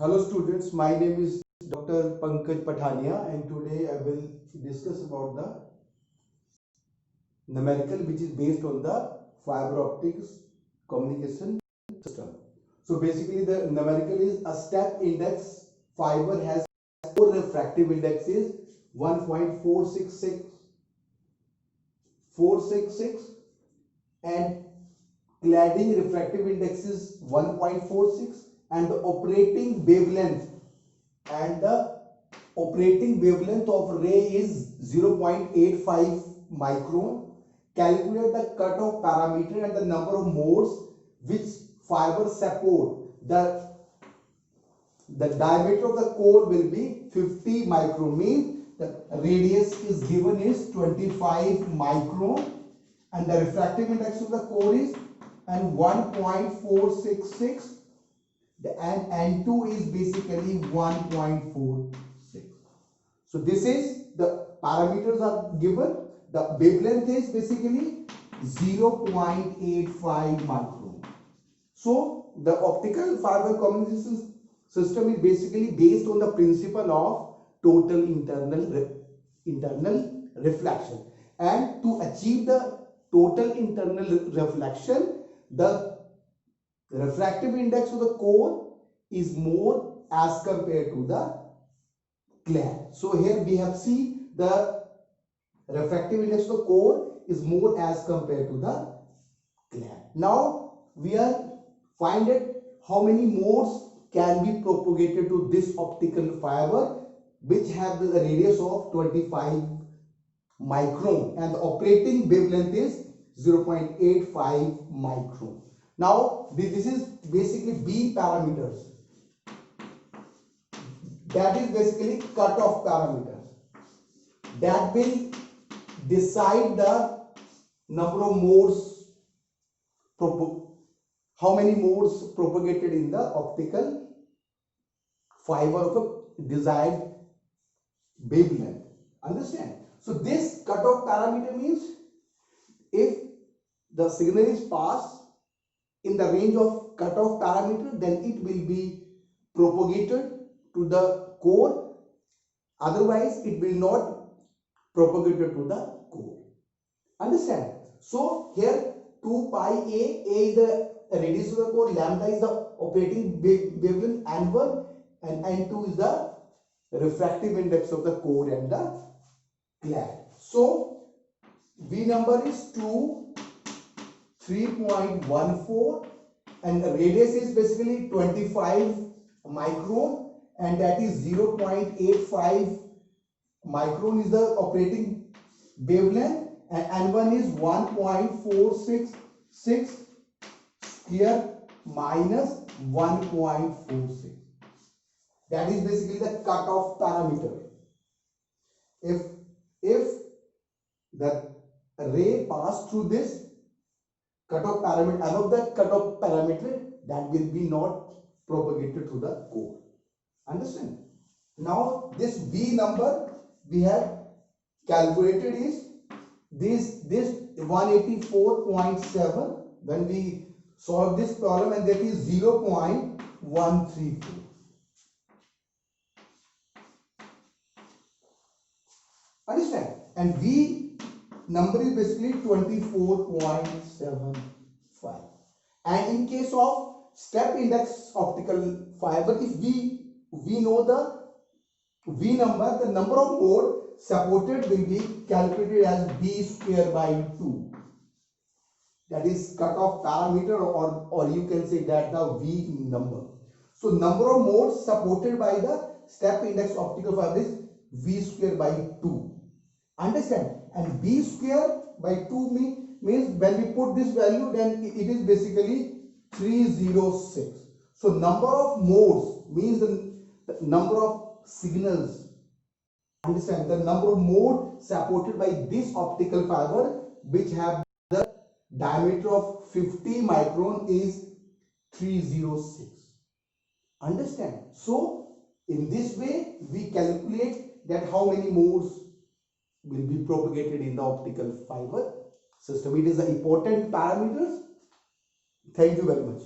Hello students, my name is Dr. Pankaj Pathania and today I will discuss about the numerical which is based on the fiber optics communication system. So basically the numerical is a step index fiber has four refractive indexes 1.466 and cladding refractive index is 1.46 and the operating wavelength of ray is 0.85 micron. Calculate the cutoff parameter and the number of modes which fiber support. The diameter of the core will be 50 micron, means the radius is given is 25 micron and the refractive index of the core is and 1.466 and N2 is basically 1.46. So this is the parameters are given. The wavelength is basically 0.85 micron. So the optical fiber communication system is basically based on the principle of total internal reflection, and to achieve the total internal reflection, the refractive index of the core is more as compared to the clad. So here we have seen the refractive index of the core is more as compared to the clad. Now we are finding how many modes can be propagated to this optical fiber which have the radius of 25 micron and the operating wavelength is 0.85 micron. Now this is basically B parameters, that is basically cutoff parameters that will decide the number of modes, how many modes propagated in the optical fiber of a desired wavelength. Understand? So this cutoff parameter means if the signal is passed in the range of cutoff parameter, then it will be propagated to the core, otherwise it will not propagated to the core. Understand? So here 2 pi a is the radius of the core, lambda is the operating wavelength, N1 and N2 is the refractive index of the core and the clad. So V number is 2, 3.14 and the radius is basically 25 micron and that is 0.85 micron is the operating wavelength and N1 is 1.466 square minus 1.46. That is basically the cutoff parameter. If the ray pass through this cutoff parameter, above that cutoff parameter, that will be not propagated to the core. Understand? Now this V number we have calculated is this 184.7 when we solve this problem, and that is 0.134. Understand? And V number is basically 24.75. And in case of step index optical fiber, if we know the V number, the number of mode supported will be calculated as B square by 2. That is cutoff parameter, or you can say that the V number. So number of modes supported by the step index optical fiber is V square by 2. Understand? And B square by 2 means when we put this value, then it is basically 306. So number of modes means the number of signals. Understand? The number of modes supported by this optical fiber which have the diameter of 50 micron is 306. Understand? So in this way we calculate that how many modes will be propagated in the optical fiber system. It is the important parameters. Thank you very much.